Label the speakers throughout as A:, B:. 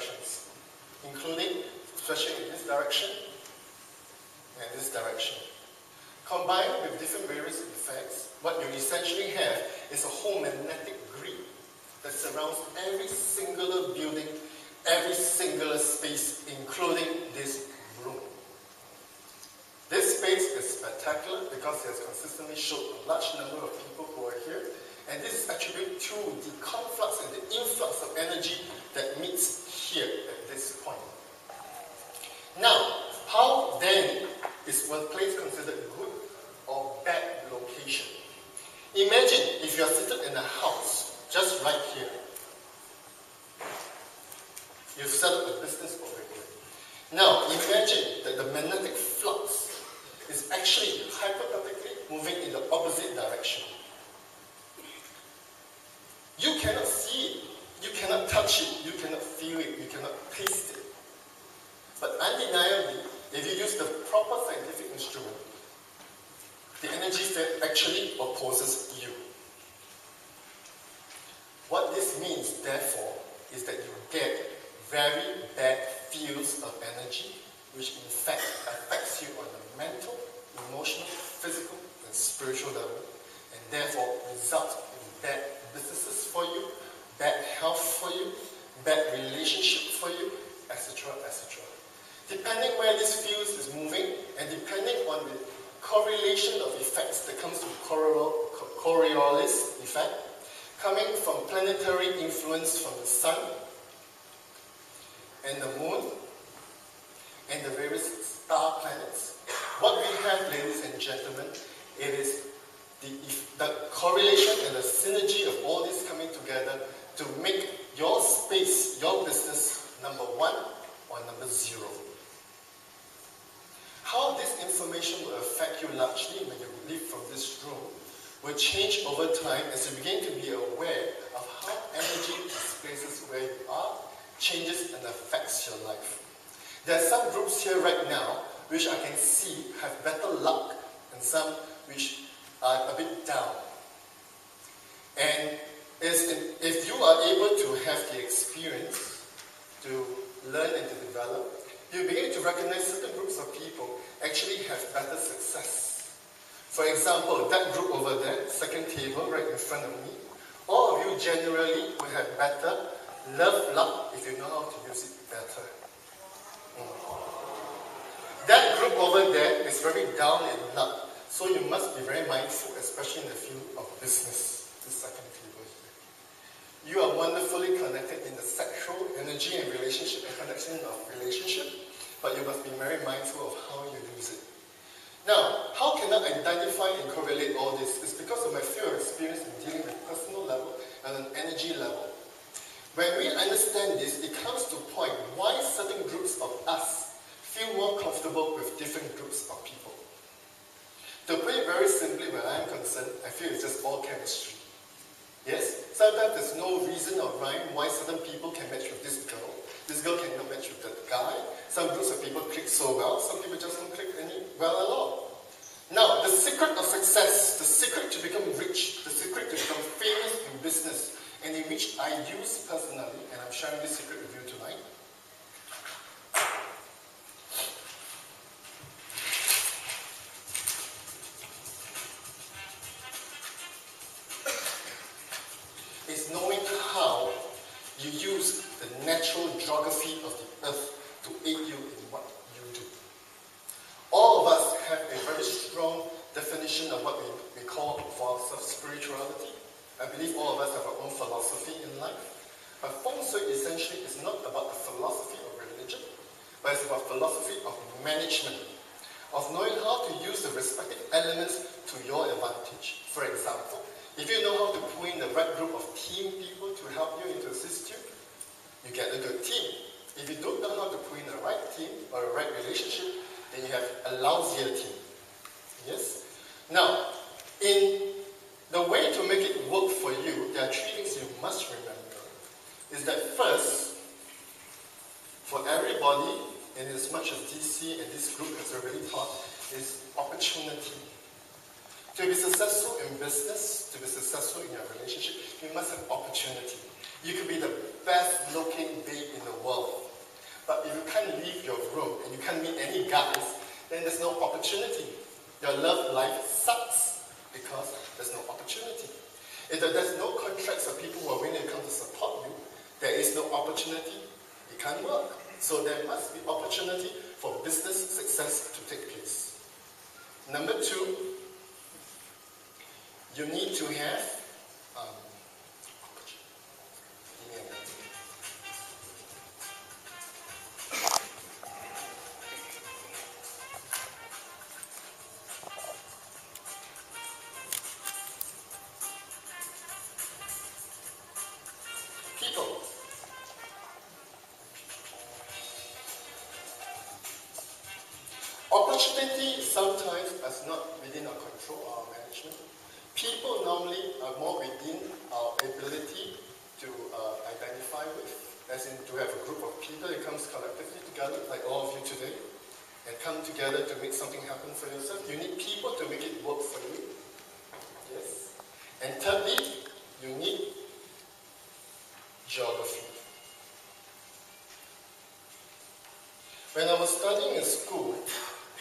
A: directions, including, especially in this direction and this direction. Combined with different various effects, what you essentially have is a whole magnetic grid that surrounds every singular building, every singular space, including this room. This space is spectacular because it has consistently showed a large number of people who are here, and this is attributed to the conflux and the influx of energy that meets here at this point. Now, how then is one place considered good or bad location? Imagine if you are seated in a house just right here. You've set up a business over here. Now, imagine that the magnetic flux is actually hypothetically moving in the opposite direction. You cannot see it, you cannot touch it, you cannot feel it, you cannot taste it. But undeniably, if you use the proper scientific instrument, the energy field actually opposes you. What this means, therefore, is that you get very bad fields of energy, which in fact affects you on the mental, emotional, physical, and spiritual level, and therefore results in bad businesses for you, bad health for you, bad relationship for you, etc., etc. Depending where this field is moving, and depending on the correlation of effects that comes from Coriolis effect, coming from planetary influence from the sun, and the moon, and the various star planets. What we have, ladies and gentlemen, it is the correlation and the synergy of all this coming together to make your space, your business, number one or number zero. How this information will affect you largely when you leave from this room will change over time as you begin to be aware of how energy displaces where you are, changes and affects your life. There are some groups here right now which I can see have better luck and some which are a bit down. And if you are able to have the experience to learn and to develop, you begin to recognize certain groups of people actually have better success. For example, that group over there, second table right in front of me, all of you generally will have better love luck if you know how to use it better. That group over there is very down in luck, so you must be very mindful, especially in the field of business, the second table here. You are wonderfully connected in the sexual energy and relationship and connection of relationship, but you must be very mindful of how you use it. Now, how can I identify and correlate all this? It's because of my field of experience in dealing with personal level and an energy level. When we understand this, it comes to a point why certain groups of us feel more comfortable with different groups of people. To put it very simply, where I am concerned, I feel it's just all chemistry. Yes? Sometimes there's no reason or rhyme why certain people can match with this girl cannot match with that guy. Some groups of people click so well, some people just don't click any well at all. Now, the secret of success, the secret to become rich, the secret to become famous in business, and in which I use personally, and I'm sharing this secret with you tonight, is knowing how you use the natural geography of the earth to aid you in what you do. All of us have a very strong definition of what we call for ourselves spirituality. I believe all of us have our own philosophy in life. But Feng Shui essentially is not about the philosophy of religion, but it's about philosophy of management, of knowing how to use the respective elements to your advantage. For example, if you know how to pull in the right group of team people to help you and to assist you, you get a good team. If you don't know how to pull in the right team or the right relationship, then you have a lousier team. Yes? Now, in the way to make it work for you, there are three things you must remember. Is that first, for everybody, and as much as DC and this group has already taught, is opportunity. To be successful in business, to be successful in your relationship, you must have opportunity. You could be the best looking babe in the world. But if you can't leave your room and you can't meet any guys, then there's no opportunity. Your love life sucks because there's no opportunity. If there's no contracts of people who are willing to come to support you, there is no opportunity. It can't work. So there must be opportunity for business success to take place. Number two, you need to have people. Opportunity sometimes is not within our control, our management. People normally are more within our ability to identify with, as in to have a group of people that comes collectively together, like all of you today, and come together to make something happen for yourself. You need people to make it work for you. Yes. And thirdly, you need geography. When I was studying in school,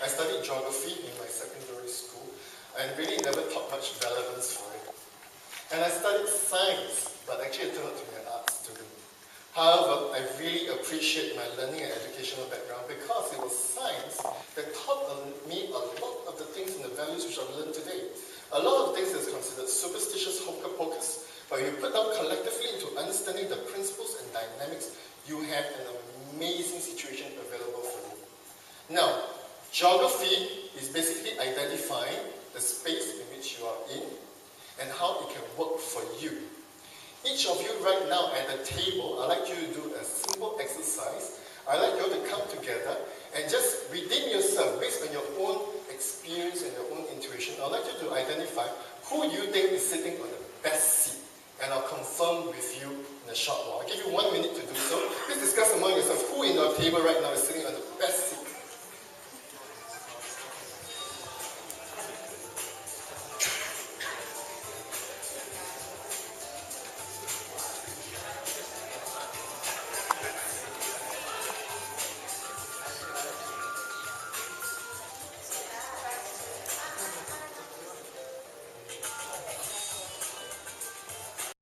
A: I studied geography in my secondary school and really never taught much relevance for it. And I studied science, but actually I turned out to be an art student. However, I really appreciate my learning and educational background because it was science that taught me a lot of the things and the values which I've learned today. A lot of things that's considered superstitious hocus pocus, but you put them collectively into understanding the principles and dynamics, you have an amazing situation available for you. Now, geography is basically identifying the space in which you are in and how it can work for you. Each of you right now at the table, I'd like you to do a simple exercise. I'd like you to come together and just redeem yourself based on your own experience and your own intuition. I'd like you to identify who you think is sitting on the best seat. And I'll confirm with you in a short while. I'll give you 1 minute to do so. Please discuss among yourselves who in your table right now is sitting on the best